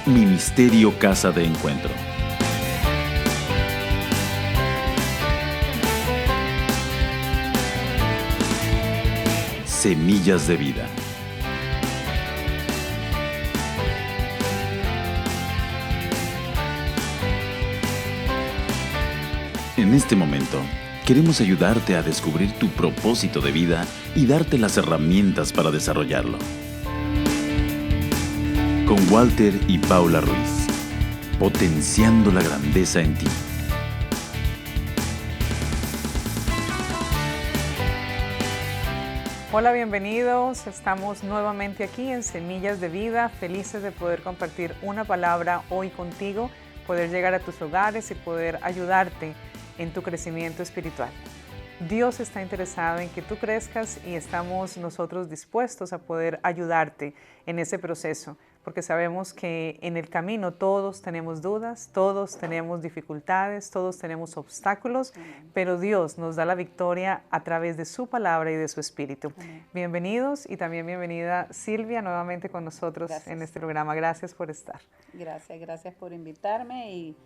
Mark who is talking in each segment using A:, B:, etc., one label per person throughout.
A: Ministerio Casa de Encuentro. Semillas de vida. En este momento, queremos ayudarte a descubrir tu propósito de vida y darte las herramientas para desarrollarlo. Con Walter y Paula Ruiz, potenciando la grandeza en ti.
B: Hola, bienvenidos. Estamos nuevamente aquí en Semillas de Vida, felices de poder compartir una palabra hoy contigo, poder llegar a tus hogares y poder ayudarte en tu crecimiento espiritual. Dios está interesado en que tú crezcas y estamos nosotros dispuestos a poder ayudarte en ese proceso, porque sabemos que en el camino todos tenemos dudas, todos tenemos dificultades, todos tenemos obstáculos, pero Dios nos da la victoria a través de su palabra y de su espíritu. Bienvenidos y también bienvenida Silvia nuevamente con nosotros en este programa. Gracias por estar.
C: Gracias por invitarme y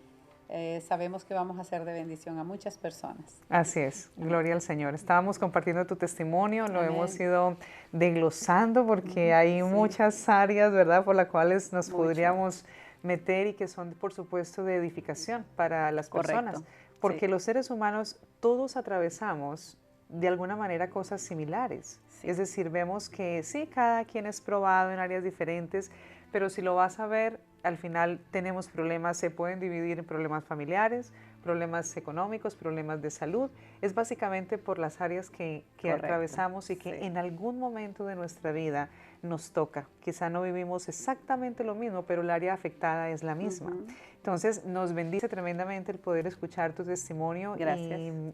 C: sabemos que vamos a ser de bendición a muchas personas.
B: Así es, gloria al Señor. Estábamos compartiendo tu testimonio, lo hemos ido desglosando porque hay muchas áreas, ¿verdad?, por las cuales nos podríamos meter y que son, por supuesto, de edificación para las personas. Porque los seres humanos todos atravesamos de alguna manera cosas similares. Es decir, vemos que sí, cada quien es probado en áreas diferentes, pero si lo vas a ver, al final tenemos problemas, se pueden dividir en problemas familiares, problemas económicos, problemas de salud. Es básicamente por las áreas que atravesamos y que en algún momento de nuestra vida nos toca. Quizá no vivimos exactamente lo mismo, pero el área afectada es la misma. Entonces nos bendice tremendamente el poder escuchar tu testimonio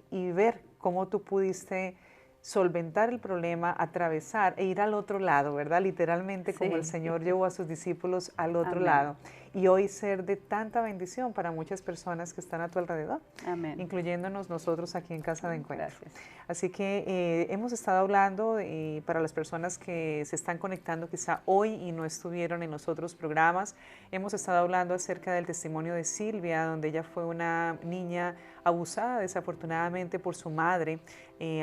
B: y ver cómo tú pudiste solventar el problema, atravesar e ir al otro lado, ¿verdad? Literalmente como el Señor llevó a sus discípulos al otro lado. Y hoy ser de tanta bendición para muchas personas que están a tu alrededor, incluyéndonos nosotros aquí en Casa de Encuentro. Así que hemos estado hablando para las personas que se están conectando quizá hoy y no estuvieron en los otros programas, hemos estado hablando acerca del testimonio de Silvia, donde ella fue una niña abusada desafortunadamente por su madre.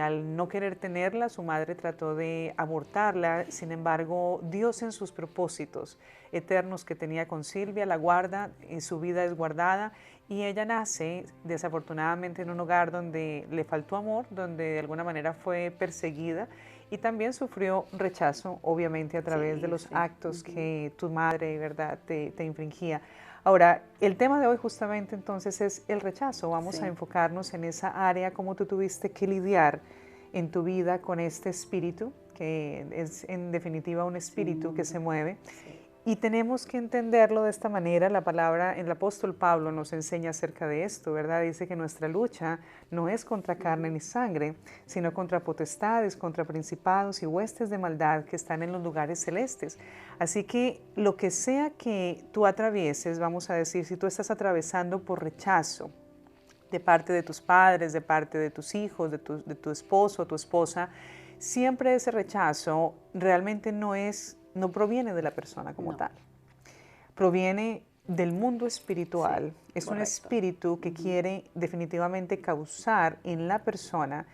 B: Al no querer tenerla, su madre trató de abortarla. Sin embargo, Dios en sus propósitos eternos que tenía con Silvia la guarda, su vida es guardada y ella nace desafortunadamente en un hogar donde le faltó amor, donde de alguna manera fue perseguida y también sufrió rechazo, obviamente a través de los actos que tu madre, ¿verdad?, te infringía. Ahora, el tema de hoy justamente entonces es el rechazo. Vamos a enfocarnos en esa área, cómo tú tuviste que lidiar en tu vida con este espíritu, que es en definitiva un espíritu que se mueve. Y tenemos que entenderlo de esta manera. La palabra, el apóstol Pablo nos enseña acerca de esto, ¿verdad? Dice que nuestra lucha no es contra carne ni sangre, sino contra potestades, contra principados y huestes de maldad que están en los lugares celestes. Así que lo que sea que tú atravieses, vamos a decir, si tú estás atravesando por rechazo de parte de tus padres, de parte de tus hijos, de tu esposo o tu esposa, siempre ese rechazo realmente no proviene de la persona como tal. Proviene del mundo espiritual. Es un espíritu que quiere definitivamente causar en la persona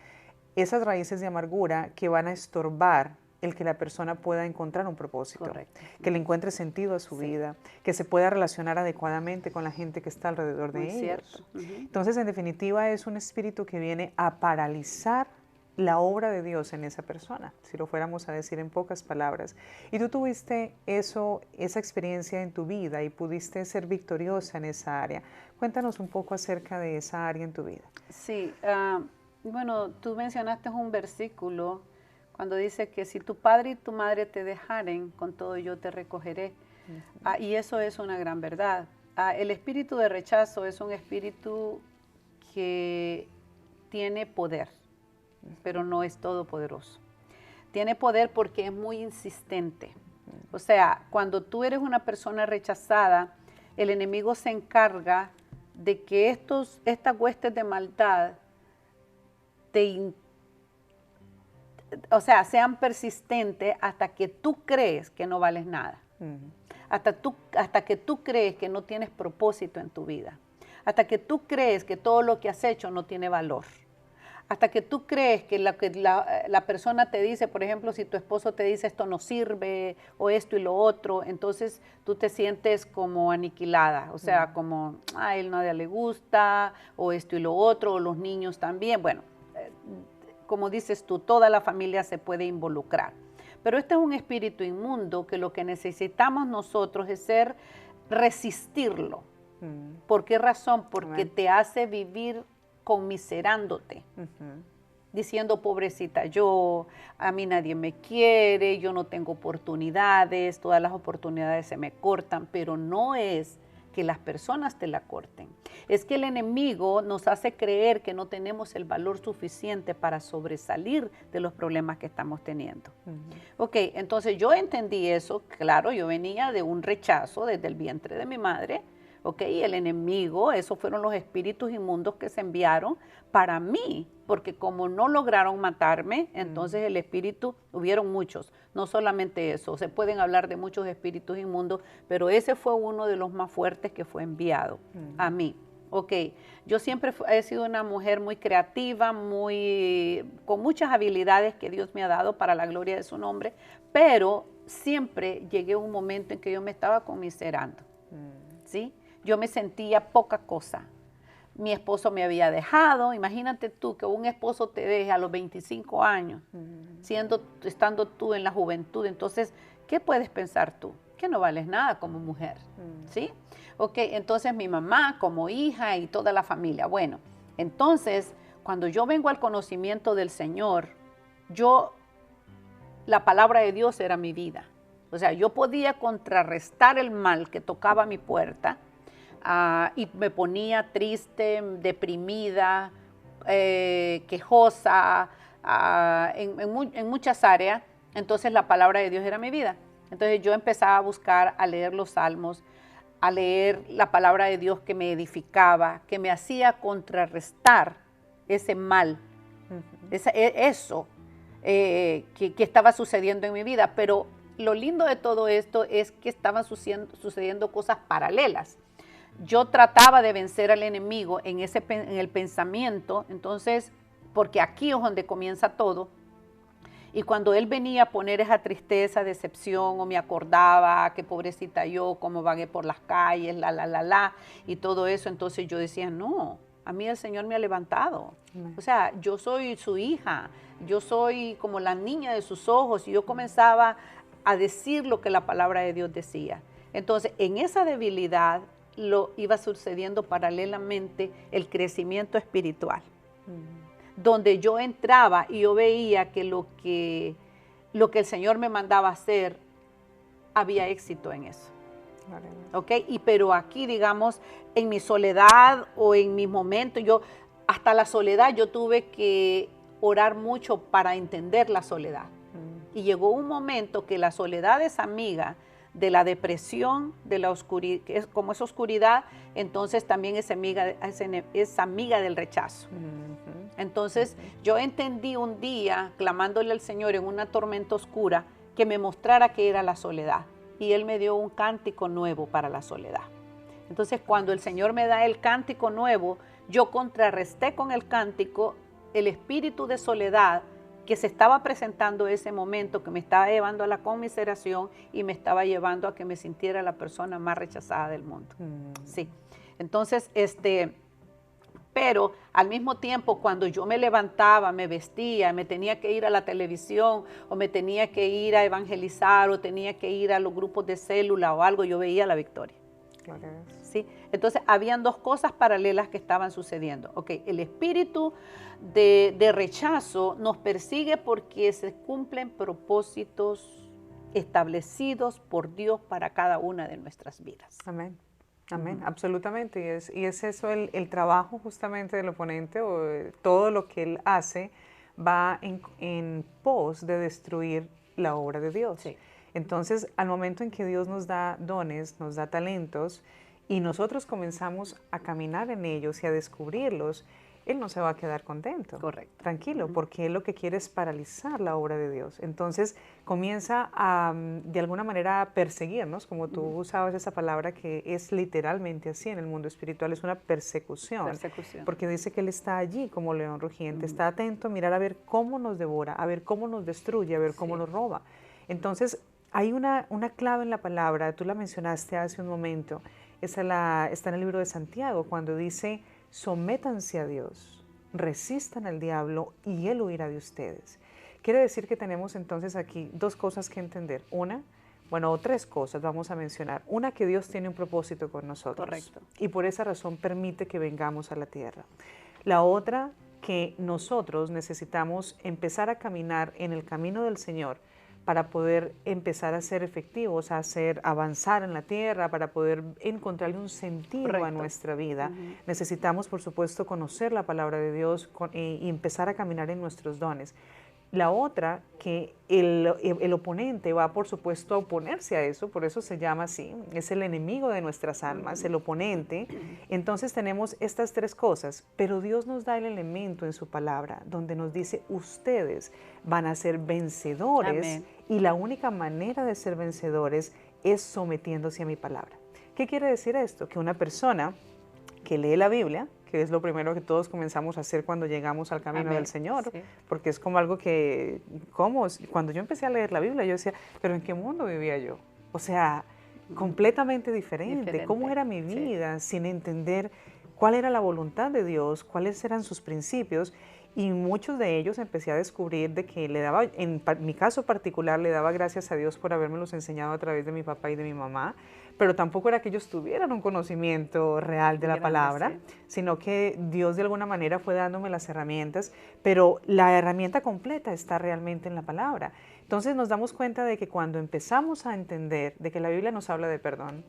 B: esas raíces de amargura que van a estorbar el que la persona pueda encontrar un propósito, que le encuentre sentido a su vida, que se pueda relacionar adecuadamente con la gente que está alrededor de ellos. Entonces, en definitiva, es un espíritu que viene a paralizar la obra de Dios en esa persona, si lo fuéramos a decir en pocas palabras. Y tú tuviste esa experiencia en tu vida y pudiste ser victoriosa en esa área. Cuéntanos un poco acerca de esa área en tu vida.
C: Sí, bueno, tú mencionaste un versículo cuando dice que si tu padre y tu madre te dejaren, con todo yo te recogeré. Y eso es una gran verdad. El espíritu de rechazo es un espíritu que tiene poder, pero no es todopoderoso. Tiene poder porque es muy insistente. O sea, cuando tú eres una persona rechazada, el enemigo se encarga de que estas huestes de maldad sean persistentes hasta que tú crees que no vales nada. hasta que tú crees que no tienes propósito en tu vida, hasta que tú crees que todo lo que has hecho no tiene valor, hasta que tú crees que la persona te dice, por ejemplo, si tu esposo te dice esto no sirve o esto y lo otro, entonces tú te sientes como aniquilada, o sea, como a él nadie le gusta, o esto y lo otro, o los niños también. Bueno, como dices tú, toda la familia se puede involucrar. Pero este es un espíritu inmundo que lo que necesitamos nosotros es resistirlo. ¿Por qué razón? Porque te hace vivir conmiserándote, diciendo, pobrecita yo, a mí nadie me quiere, yo no tengo oportunidades, todas las oportunidades se me cortan, pero no es que las personas te la corten. Es que el enemigo nos hace creer que no tenemos el valor suficiente para sobresalir de los problemas que estamos teniendo. Ok, entonces yo entendí eso, claro, yo venía de un rechazo desde el vientre de mi madre. ¿Ok? Y el enemigo, esos fueron los espíritus inmundos que se enviaron para mí, porque como no lograron matarme, entonces el espíritu, hubieron muchos, no solamente eso, se pueden hablar de muchos espíritus inmundos, pero ese fue uno de los más fuertes que fue enviado a mí. Ok, yo siempre he sido una mujer muy creativa, con muchas habilidades que Dios me ha dado para la gloria de su nombre, pero siempre llegué a un momento en que yo me estaba conmiserando, ¿sí? Yo me sentía poca cosa. Mi esposo me había dejado. Imagínate tú que un esposo te deje a los 25 años, estando tú en la juventud. Entonces, ¿qué puedes pensar tú? Que no vales nada como mujer, ¿sí? Ok, entonces mi mamá como hija y toda la familia. Bueno, entonces, cuando yo vengo al conocimiento del Señor, la palabra de Dios era mi vida. O sea, yo podía contrarrestar el mal que tocaba mi puerta, y me ponía triste, deprimida, quejosa, en muchas áreas. Entonces la palabra de Dios era mi vida. Entonces yo empezaba a buscar, a leer los salmos, a leer la palabra de Dios que me edificaba, que me hacía contrarrestar ese mal, eso que estaba sucediendo en mi vida. Pero lo lindo de todo esto es que estaban sucediendo cosas paralelas. Yo trataba de vencer al enemigo en el pensamiento, entonces, porque aquí es donde comienza todo. Y cuando él venía a poner esa tristeza, decepción, o me acordaba que pobrecita yo, cómo vagué por las calles, y todo eso, entonces yo decía, no, a mí el Señor me ha levantado. O sea, yo soy su hija, yo soy como la niña de sus ojos, y yo comenzaba a decir lo que la palabra de Dios decía. Entonces, en esa debilidad, lo iba sucediendo paralelamente el crecimiento espiritual, donde yo entraba y yo veía que lo que el Señor me mandaba hacer, había éxito en eso. ¿Ok? Pero aquí, digamos, en mi soledad o en mis momentos, hasta la soledad, yo tuve que orar mucho para entender la soledad. Y llegó un momento que la soledad es amiga de la depresión, de la oscuridad, que es como esa oscuridad, entonces también es amiga del rechazo. Entonces yo entendí un día, clamándole al Señor en una tormenta oscura, que me mostrara qué era la soledad. Y Él me dio un cántico nuevo para la soledad. Entonces cuando el Señor me da el cántico nuevo, yo contrarresté con el cántico el espíritu de soledad que se estaba presentando ese momento, que me estaba llevando a la conmiseración y me estaba llevando a que me sintiera la persona más rechazada del mundo. Sí. Entonces, pero al mismo tiempo, cuando yo me levantaba, me vestía, me tenía que ir a la televisión, o me tenía que ir a evangelizar, o tenía que ir a los grupos de célula o algo, yo veía la victoria. ¿Sí? Entonces, habían dos cosas paralelas que estaban sucediendo. Okay, el espíritu de rechazo nos persigue porque se cumplen propósitos establecidos por Dios para cada una de nuestras vidas.
B: Amén. Amén, absolutamente. Y es eso el trabajo justamente del oponente, o todo lo que él hace va en pos de destruir la obra de Dios.
C: Sí.
B: Entonces, al momento en que Dios nos da dones, nos da talentos, y nosotros comenzamos a caminar en ellos y a descubrirlos, Él no se va a quedar contento.
C: Correcto.
B: Tranquilo, porque Él lo que quiere es paralizar la obra de Dios. Entonces comienza a, de alguna manera, a perseguirnos, como tú usabas esa palabra que es literalmente así en el mundo espiritual, es una persecución.
C: Persecución.
B: Porque dice que Él está allí como león rugiente, está atento a mirar a ver cómo nos devora, a ver cómo nos destruye, a ver cómo nos roba. Entonces hay una clave en la palabra, tú la mencionaste hace un momento, está en el libro de Santiago, cuando dice: sométanse a Dios, resistan al diablo y Él huirá de ustedes. Quiere decir que tenemos entonces aquí dos cosas que entender. Una, bueno, o tres cosas vamos a mencionar. Una, que Dios tiene un propósito con nosotros.
C: Correcto.
B: Y por esa razón permite que vengamos a la tierra. La otra, que nosotros necesitamos empezar a caminar en el camino del Señor para poder empezar a ser efectivos, avanzar en la tierra, para poder encontrarle un sentido
C: Correcto.
B: a nuestra vida. Necesitamos, por supuesto, conocer la palabra de Dios y empezar a caminar en nuestros dones. La otra, que el oponente va, por supuesto, a oponerse a eso, por eso se llama así, es el enemigo de nuestras almas, el oponente. Entonces tenemos estas tres cosas, pero Dios nos da el elemento en su palabra, donde nos dice: ustedes van a ser vencedores.
C: Amén.
B: Y la única manera de ser vencedores es sometiéndose a mi palabra. ¿Qué quiere decir esto? Que una persona que lee la Biblia, que es lo primero que todos comenzamos a hacer cuando llegamos al camino
C: Amén.
B: del Señor,
C: Sí.
B: porque es como algo que, ¿cómo? Cuando yo empecé a leer la Biblia, yo decía, ¿pero en qué mundo vivía yo? O sea, completamente diferente. ¿Cómo era mi vida sin entender cuál era la voluntad de Dios, cuáles eran sus principios? Y muchos de ellos empecé a descubrir de que le daba, en mi caso particular, le daba gracias a Dios por habérmelos enseñado a través de mi papá y de mi mamá, pero tampoco era que ellos tuvieran un conocimiento real de la
C: Grande,
B: palabra,
C: sí.
B: sino que Dios de alguna manera fue dándome las herramientas, pero la herramienta completa está realmente en la palabra. Entonces nos damos cuenta de que cuando empezamos a entender de que la Biblia nos habla de perdón,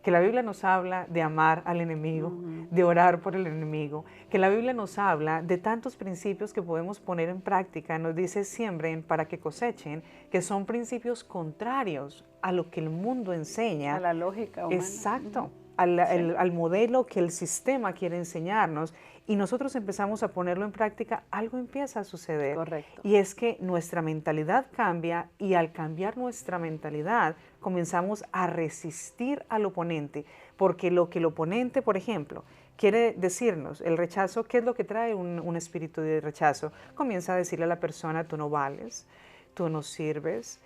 B: que la Biblia nos habla de amar al enemigo, de orar por el enemigo, que la Biblia nos habla de tantos principios que podemos poner en práctica, nos dice: siembren para que cosechen, que son principios contrarios a lo que el mundo enseña.
C: A la lógica humana.
B: Exacto, al modelo que el sistema quiere enseñarnos, y nosotros empezamos a ponerlo en práctica, algo empieza a suceder.
C: Correcto.
B: Y es que nuestra mentalidad cambia, y al cambiar nuestra mentalidad comenzamos a resistir al oponente, porque lo que el oponente, por ejemplo, quiere decirnos, el rechazo, ¿qué es lo que trae un espíritu de rechazo? Comienza a decirle a la persona: tú no vales, tú no sirves,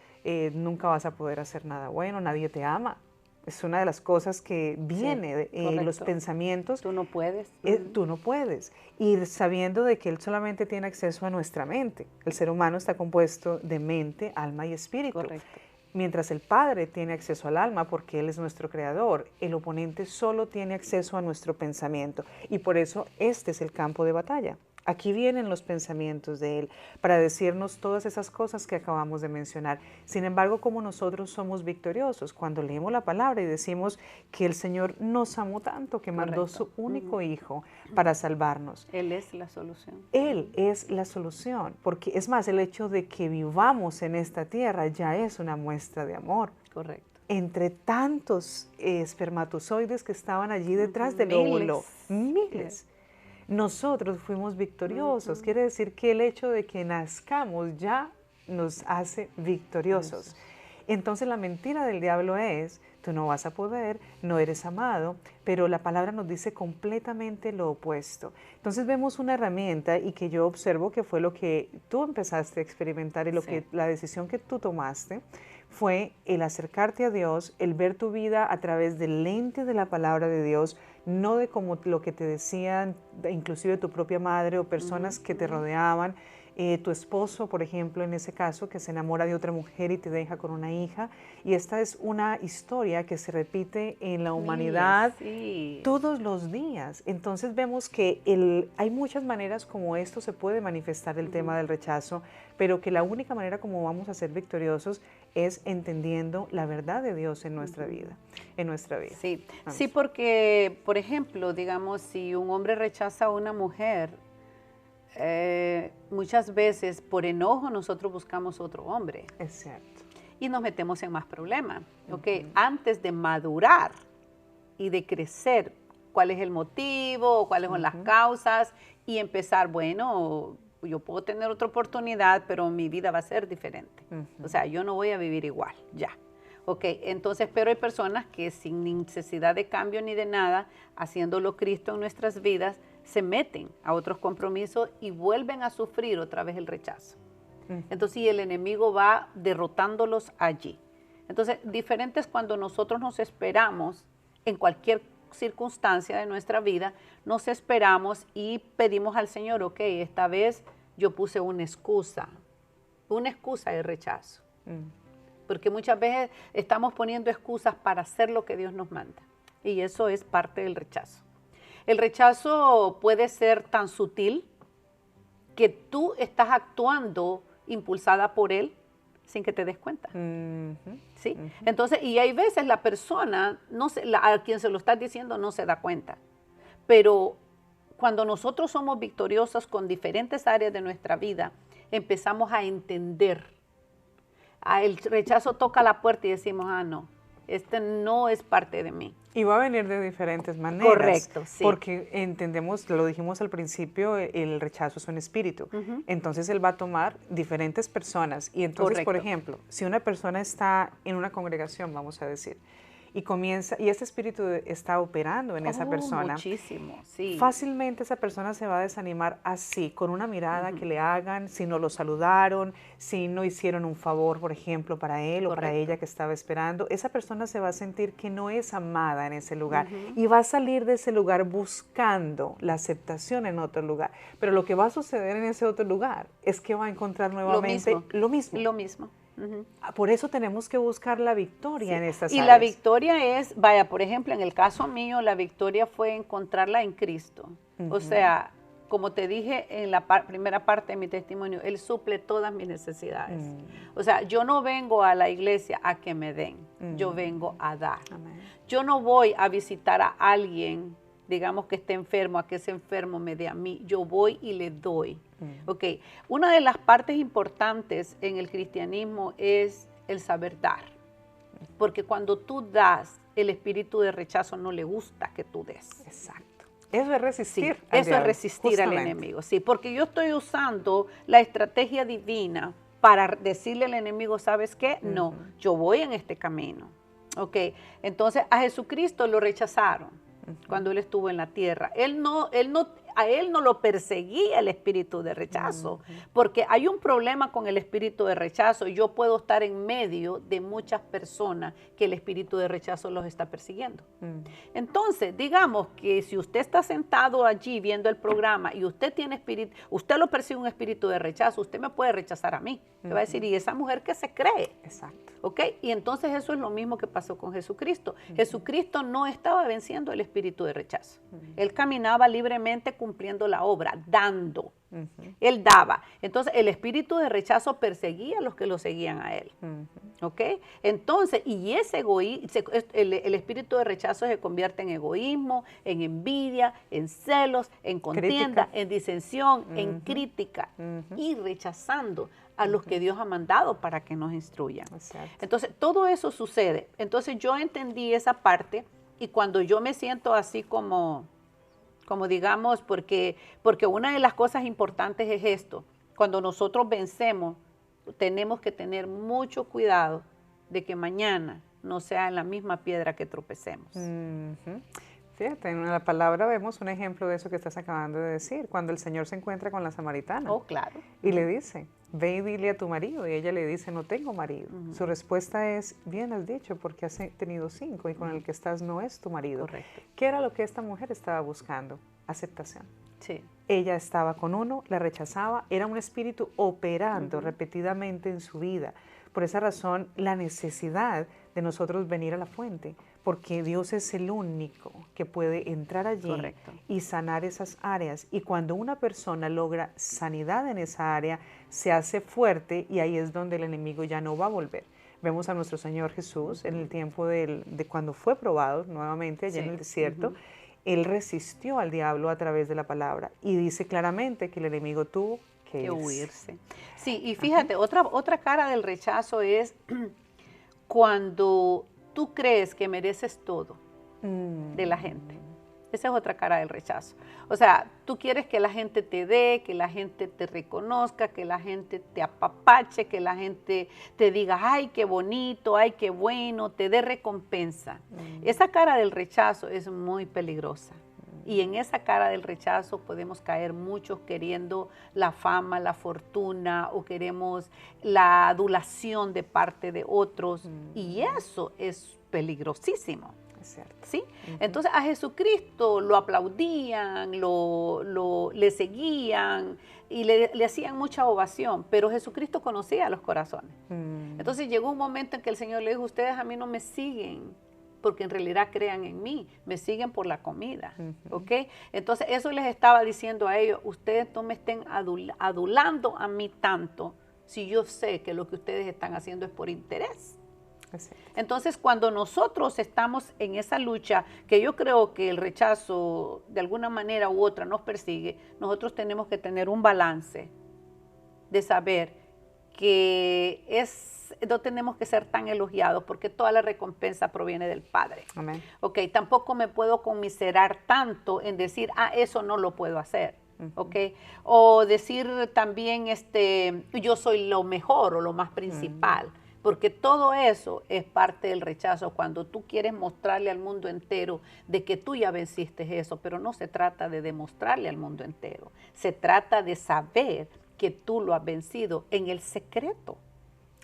B: nunca vas a poder hacer nada bueno, nadie te ama. Es una de las cosas que viene de los pensamientos.
C: Tú no puedes.
B: Tú no puedes. Y sabiendo de que Él solamente tiene acceso a nuestra mente. El ser humano está compuesto de mente, alma y espíritu.
C: Correcto.
B: Mientras el Padre tiene acceso al alma porque Él es nuestro creador, el oponente solo tiene acceso a nuestro pensamiento. Y por eso este es el campo de batalla. Aquí vienen los pensamientos de Él para decirnos todas esas cosas que acabamos de mencionar. Sin embargo, como nosotros somos victoriosos, cuando leemos la palabra y decimos que el Señor nos amó tanto que mandó su único Hijo para salvarnos.
C: Él es la solución.
B: Él es la solución, porque es más, el hecho de que vivamos en esta tierra ya es una muestra de amor.
C: Correcto.
B: Entre tantos espermatozoides que estaban allí detrás del óvulo, miles. Nosotros fuimos victoriosos. Quiere decir que el hecho de que nazcamos ya nos hace victoriosos. Entonces la mentira del diablo es: tú no vas a poder, no eres amado, pero la palabra nos dice completamente lo opuesto. Entonces vemos una herramienta, y que yo observo que fue lo que tú empezaste a experimentar, y la decisión que tú tomaste fue el acercarte a Dios, el ver tu vida a través del lente de la palabra de Dios, no de como lo que te decían, inclusive tu propia madre o personas que te rodeaban, tu esposo, por ejemplo, en ese caso, que se enamora de otra mujer y te deja con una hija. Y esta es una historia que se repite en la humanidad todos los días. Entonces vemos que hay muchas maneras como esto se puede manifestar, el tema del rechazo, pero que la única manera como vamos a ser victoriosos es entendiendo la verdad de Dios en nuestra vida,
C: Sí, sí, porque, por ejemplo, digamos, si un hombre rechaza a una mujer, muchas veces por enojo nosotros buscamos otro hombre.
B: Es cierto.
C: Y nos metemos en más problemas. Antes de madurar y de crecer cuál es el motivo, o cuáles son las causas, y empezar, bueno, yo puedo tener otra oportunidad, pero mi vida va a ser diferente. O sea, yo no voy a vivir igual, ya. Ok, entonces, pero hay personas que sin necesidad de cambio ni de nada, haciéndolo Cristo en nuestras vidas, se meten a otros compromisos y vuelven a sufrir otra vez el rechazo. Entonces, y el enemigo va derrotándolos allí. Entonces, diferente es cuando nosotros nos esperamos en cualquier circunstancia de nuestra vida, nos esperamos y pedimos al Señor, ok, esta vez yo puse una excusa de rechazo. Porque muchas veces estamos poniendo excusas para hacer lo que Dios nos manda. Y eso es parte del rechazo. El rechazo puede ser tan sutil que tú estás actuando impulsada por él sin que te des cuenta. ¿Sí? Entonces, y hay veces la persona, a quien se lo estás diciendo no se da cuenta. Pero cuando nosotros somos victoriosos con diferentes áreas de nuestra vida, empezamos a entender. El rechazo toca la puerta y decimos, no, este no es parte de mí.
B: Y va a venir de diferentes maneras.
C: Correcto, sí.
B: Porque entendemos, lo dijimos al principio, el rechazo es un espíritu. Entonces él va a tomar diferentes personas. Y entonces, por ejemplo, si una persona está en una congregación, vamos a decir, y ese espíritu está operando en esa persona.
C: Muchísimo, sí.
B: Fácilmente esa persona se va a desanimar así, con una mirada que le hagan, si no lo saludaron, si no hicieron un favor, por ejemplo, para él o para ella que estaba esperando. Esa persona se va a sentir que no es amada en ese lugar y va a salir de ese lugar buscando la aceptación en otro lugar. Pero lo que va a suceder en ese otro lugar es que va a encontrar nuevamente lo mismo.
C: Lo mismo.
B: Por eso tenemos que buscar la victoria en estas áreas.
C: Y la victoria es, vaya, por ejemplo, en el caso mío, la victoria fue encontrarla en Cristo. O sea, como te dije en la primera parte de mi testimonio, Él suple todas mis necesidades. O sea, yo no vengo a la iglesia a que me den, yo vengo a dar. Amén. Yo no voy a visitar a alguien, digamos que esté enfermo, a que ese enfermo me dé a mí, yo voy y le doy. Ok, una de las partes importantes en el cristianismo es el saber dar, porque cuando tú das, el espíritu de rechazo no le gusta que tú des.
B: Exacto. Eso es resistir.
C: Sí, eso es resistir al enemigo, sí, porque yo estoy usando la estrategia divina para decirle al enemigo, ¿sabes qué? No, yo voy en este camino. Ok, entonces a Jesucristo lo rechazaron cuando Él estuvo en la tierra. A Él no lo perseguía el espíritu de rechazo, porque hay un problema con el espíritu de rechazo. Yo puedo estar en medio de muchas personas que el espíritu de rechazo los está persiguiendo. Entonces, digamos que si usted está sentado allí viendo el programa y usted lo persigue un espíritu de rechazo, usted me puede rechazar a mí. Le va a decir, ¿y esa mujer qué se cree?
B: Exacto.
C: ¿Ok? Y entonces eso es lo mismo que pasó con Jesucristo. Jesucristo no estaba venciendo el espíritu de rechazo. Él caminaba libremente cumpliendo la obra, dando. Él daba. Entonces el espíritu de rechazo perseguía a los que lo seguían a él. ¿Ok? Entonces, y el espíritu de rechazo se convierte en egoísmo, en envidia, en celos, en contienda, en disensión, en crítica y rechazando a los que Dios ha mandado para que nos instruyan. Exacto. Entonces, todo eso sucede. Entonces, yo entendí esa parte y cuando yo me siento así como digamos, porque una de las cosas importantes es esto. Cuando nosotros vencemos, tenemos que tener mucho cuidado de que mañana no sea en la misma piedra que tropecemos.
B: Fíjate, en la palabra vemos un ejemplo de eso que estás acabando de decir, cuando el Señor se encuentra con la samaritana.
C: Oh, claro.
B: Y le dice, ve y dile a tu marido. Y ella le dice, no tengo marido. Su respuesta es, bien has dicho, porque has tenido 5 y con el que estás no es tu marido.
C: Correcto.
B: ¿Qué era lo que esta mujer estaba buscando? Aceptación.
C: Sí.
B: Ella estaba con uno, la rechazaba, era un espíritu operando repetidamente en su vida. Por esa razón, la necesidad de nosotros venir a la fuente, porque Dios es el único que puede entrar allí y sanar esas áreas. Y cuando una persona logra sanidad en esa área, se hace fuerte y ahí es donde el enemigo ya no va a volver. Vemos a nuestro Señor Jesús en el tiempo de cuando fue probado nuevamente allá en el desierto. Él resistió al diablo a través de la palabra y dice claramente que el enemigo tuvo que
C: huirse. Sí, y fíjate, otra cara del rechazo es cuando tú crees que mereces todo de la gente. Esa es otra cara del rechazo. O sea, tú quieres que la gente te dé, que la gente te reconozca, que la gente te apapache, que la gente te diga, ay, qué bonito, ay, qué bueno, te dé recompensa. Esa cara del rechazo es muy peligrosa. Y en esa cara del rechazo podemos caer muchos queriendo la fama, la fortuna o queremos la adulación de parte de otros. Y eso es peligrosísimo.
B: Es cierto.
C: ¿Sí? Entonces a Jesucristo lo aplaudían, le seguían y le hacían mucha ovación, pero Jesucristo conocía los corazones. Entonces llegó un momento en que el Señor le dijo, ustedes a mí no me siguen porque en realidad crean en mí, me siguen por la comida, ¿ok? Entonces eso les estaba diciendo a ellos, ustedes no me estén adulando a mí tanto si yo sé que lo que ustedes están haciendo es por interés. Entonces, cuando nosotros estamos en esa lucha, que yo creo que el rechazo de alguna manera u otra nos persigue, nosotros tenemos que tener un balance de saber que no tenemos que ser tan elogiados porque toda la recompensa proviene del Padre.
B: Amén.
C: Ok, tampoco me puedo conmiserar tanto en decir, eso no lo puedo hacer. ¿Ok? O decir también, yo soy lo mejor o lo más principal. Porque todo eso es parte del rechazo, cuando tú quieres mostrarle al mundo entero de que tú ya venciste eso, pero no se trata de demostrarle al mundo entero, se trata de saber que tú lo has vencido en el secreto.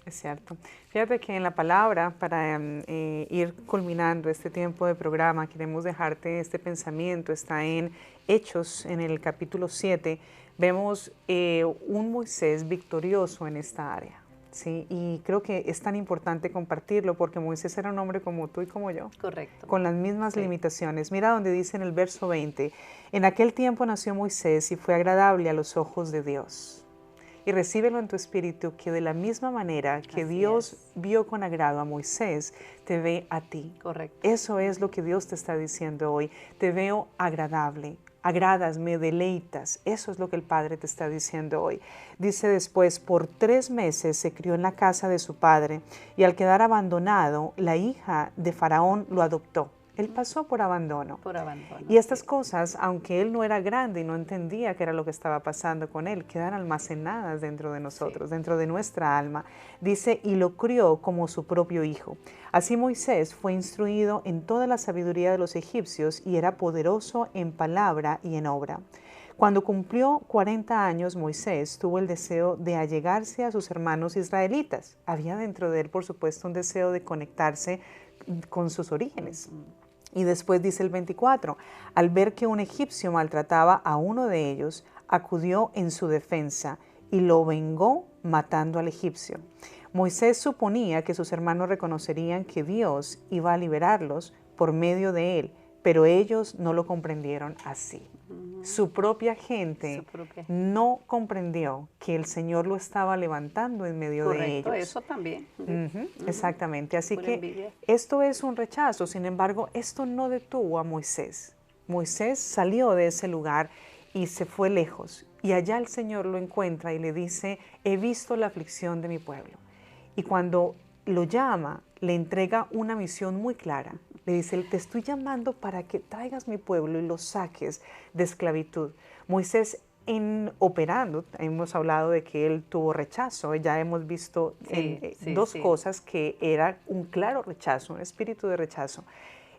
B: Es cierto. Fíjate que en la palabra, para ir culminando este tiempo de programa, queremos dejarte este pensamiento, está en Hechos, en el capítulo 7, vemos un Moisés victorioso en esta área. Sí, y creo que es tan importante compartirlo porque Moisés era un hombre como tú y como yo.
C: Correcto.
B: Con las mismas limitaciones. Mira donde dice en el verso 20, en aquel tiempo nació Moisés y fue agradable a los ojos de Dios. Y recíbelo en tu espíritu que de la misma manera que Dios vio con agrado a Moisés, te ve a ti.
C: Correcto.
B: Eso es lo que Dios te está diciendo hoy. Te veo agradable. Agradas, me deleitas. Eso es lo que el Padre te está diciendo hoy. Dice después, por 3 meses se crió en la casa de su padre y al quedar abandonado, la hija de Faraón lo adoptó. Él pasó por abandono.
C: Por abandono.
B: Y estas cosas, aunque él no era grande y no entendía qué era lo que estaba pasando con él, quedan almacenadas dentro de nosotros, dentro de nuestra alma. Dice, y lo crió como su propio hijo. Así Moisés fue instruido en toda la sabiduría de los egipcios y era poderoso en palabra y en obra. Cuando cumplió 40 años, Moisés tuvo el deseo de allegarse a sus hermanos israelitas. Había dentro de él, por supuesto, un deseo de conectarse con sus orígenes. Y después dice el 24, al ver que un egipcio maltrataba a uno de ellos, acudió en su defensa y lo vengó matando al egipcio. Moisés suponía que sus hermanos reconocerían que Dios iba a liberarlos por medio de él, pero ellos no lo comprendieron así. Su propia gente no comprendió que el Señor lo estaba levantando en medio de ellos.
C: Eso también.
B: Exactamente, así
C: Pura
B: que
C: envidia.
B: esto es un rechazo, sin embargo, esto no detuvo a Moisés. Moisés salió de ese lugar y se fue lejos, y allá el Señor lo encuentra y le dice, he visto la aflicción de mi pueblo. Y cuando lo llama, le entrega una misión muy clara. Le dice, te estoy llamando para que traigas mi pueblo y lo saques de esclavitud. Moisés operando, hemos hablado de que él tuvo rechazo, ya hemos visto dos cosas que era un claro rechazo, un espíritu de rechazo.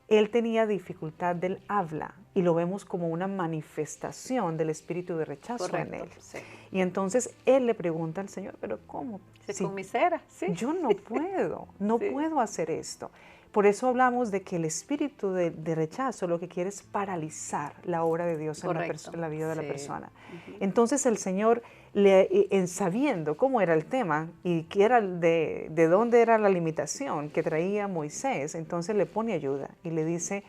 B: Él tenía dificultad del habla y lo vemos como una manifestación del espíritu de rechazo en él.
C: Sí.
B: Y entonces él le pregunta al Señor, pero ¿cómo?
C: Se conmisera, sí.
B: Yo no puedo, no puedo hacer esto. Por eso hablamos de que el espíritu de rechazo lo que quiere es paralizar la obra de Dios en la vida de la persona. Entonces el Señor, sabiendo cómo era el tema y que era de dónde era la limitación que traía Moisés, entonces le pone ayuda y le dice,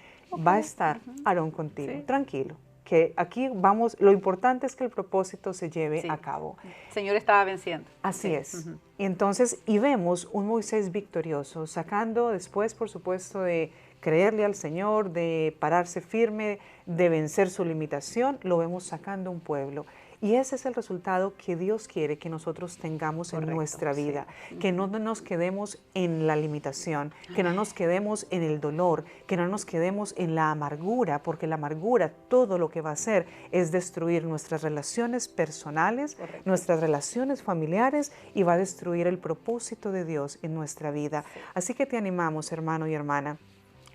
B: va a estar Aarón contigo, tranquilo. Que aquí vamos, lo importante es que el propósito se lleve a cabo.
C: El Señor estaba venciendo.
B: Así es. Y entonces, y vemos un Moisés victorioso, sacando después, por supuesto, de creerle al Señor, de pararse firme, de vencer su limitación, lo vemos sacando un pueblo. Y ese es el resultado que Dios quiere que nosotros tengamos en nuestra vida, que no nos quedemos en la limitación, que no nos quedemos en el dolor, que no nos quedemos en la amargura, porque la amargura todo lo que va a hacer es destruir nuestras relaciones personales, nuestras relaciones familiares y va a destruir el propósito de Dios en nuestra vida. Así que te animamos, hermano y hermana,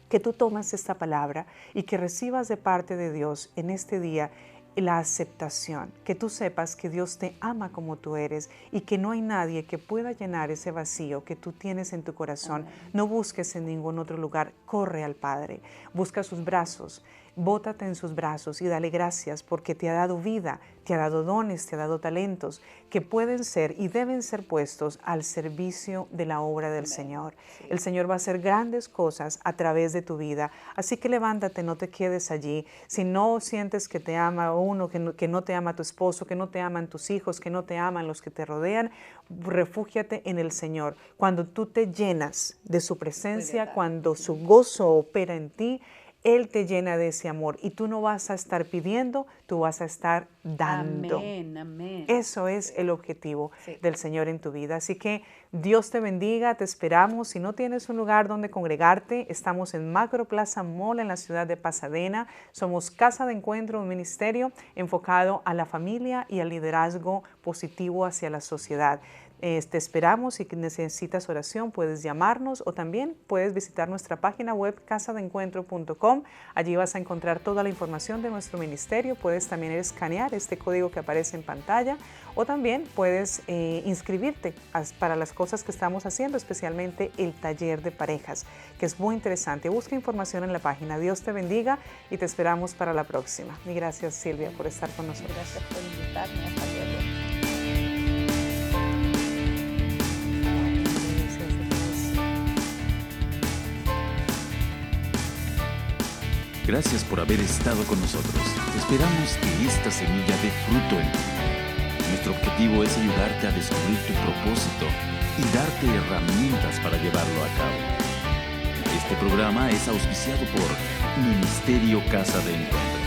B: que tú tomes esta palabra y que recibas de parte de Dios en este día la aceptación, que tú sepas que Dios te ama como tú eres y que no hay nadie que pueda llenar ese vacío que tú tienes en tu corazón. No busques en ningún otro lugar, corre al Padre, busca sus brazos, bótate en sus brazos y dale gracias porque te ha dado vida, te ha dado dones, te ha dado talentos que pueden ser y deben ser puestos al servicio de la obra del Señor. El Señor va a hacer grandes cosas a través de tu vida, así que levántate, no te quedes allí. Si no sientes que te ama uno, que no te ama tu esposo, que no te aman tus hijos, que no te aman los que te rodean, refúgiate en el Señor. Cuando tú te llenas de su presencia, cuando su gozo opera en ti, Él te llena de ese amor y tú no vas a estar pidiendo, tú vas a estar dando.
C: Amén, amén.
B: Eso es el objetivo del Señor en tu vida. Así que Dios te bendiga, te esperamos. Si no tienes un lugar donde congregarte, estamos en Macro Plaza Mall en la ciudad de Pasadena. Somos Casa de Encuentro, un ministerio enfocado a la familia y al liderazgo positivo hacia la sociedad. Te esperamos. Si necesitas oración puedes llamarnos o también puedes visitar nuestra página web casadencuentro.com. Allí vas a encontrar toda la información de nuestro ministerio. Puedes también escanear este código que aparece en pantalla o también puedes inscribirte para las cosas que estamos haciendo, especialmente el taller de parejas, que es muy interesante. Busca información en la página. Dios te bendiga y te esperamos para la próxima. Y gracias, Silvia, por estar con nosotros.
C: Gracias por invitarme. Hasta luego.
A: Gracias por haber estado con nosotros. Esperamos que esta semilla dé fruto en tu vida. Nuestro objetivo es ayudarte a descubrir tu propósito y darte herramientas para llevarlo a cabo. Este programa es auspiciado por Ministerio Casa de Encuentro.